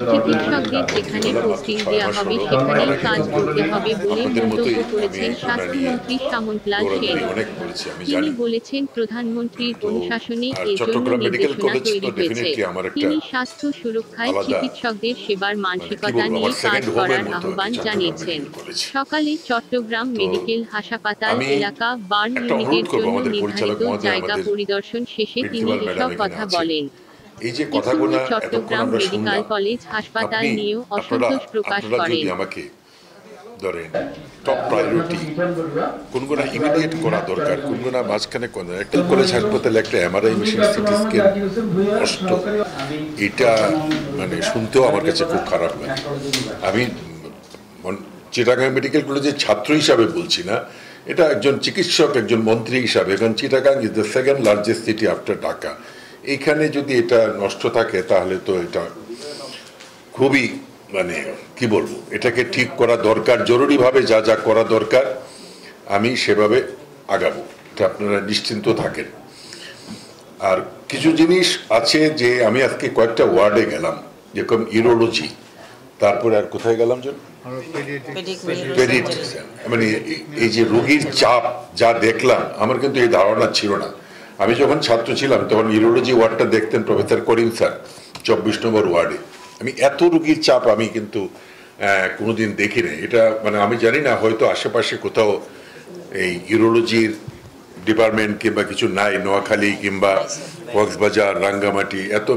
চিকিৎসকদের যেখানে পোস্টিং দেয়া হবে সেখানেই কাজ করতে হবে বলে মন্তব্য করেছেন স্বাস্থ্যমন্ত্রী সামন্তলাল সেন। তিনি বলেছেন, প্রধানমন্ত্রীর অনুশাসনে এ জন্য নির্দেশনা তৈরি হয়েছে। তিনি স্বাস্থ্য সুরক্ষায় চিকিৎসকদের সেবার মানসিকতা নিয়ে কাজ করার আহ্বান জানিয়েছেন। সকালে চট্টগ্রাম মেডিকেল হাসপাতাল এলাকা বার্ন ইউনিটের জন্য নির্ধারিত জায়গা পরিদর্শন শেষে তিনি এসব কথা বলেন। এই যে কথাগুলো চট্টগ্রাম মেডিকেল কলেজ হাসপাতাল নিয়েও অসন্তোষ প্রকাশ করেন। আমাকে ধরেন টপ প্রায়োরিটি কোনগুলো ইমিডিয়েট করা দরকার, কোনগুলো মাঝখানে কোন একটা কলেজ হাসপাতালে একটা এমআরআই মেশিন, সিটি স্ক্যান কষ্ট, এটা মানে শুনতেও আমার কাছে খুব খারাপ লাগে। আমি চিটাগাং মেডিকেল কলেজের ছাত্র হিসাবে বলছি না, এটা একজন চিকিৎসক, একজন মন্ত্রী হিসাবে। কারণ Chittagong is the second largest city after Dhaka. এইখানে যদি এটা নষ্ট থাকে তাহলে তো এটা খুবই মানে কি বলবো, এটাকে ঠিক করা দরকার। জরুরিভাবে যা যা করা দরকার আমি সেভাবে আগাবো, এটা আপনারা নিশ্চিন্ত থাকেন। আর কিছু জিনিস আছে যে আমি আজকে কয়েকটা ওয়ার্ডে গেলাম, যেরকম ইউরোলজি, তারপরে আর কোথায় গেলাম যেন মানে এই যে রোগীর চাপ যা দেখলাম, আমার কিন্তু এই ধারণা ছিল না। আমি যখন ছাত্র ছিলাম তখন ইউরোলজি ওয়ার্ডটা দেখতেন প্রফেসর করিম স্যার 24 নম্বর ওয়ার্ডে। আমি এত রোগীর চাপ আমি কিন্তু কোনোদিন দেখি না। এটা মানে আমি জানি না, হয়তো আশেপাশে কোথাও এই ইউরোলজির ডিপার্টমেন্ট কিংবা কিছু নাই, নোয়াখালী কিংবা কক্সবাজার, রাঙ্গামাটি এত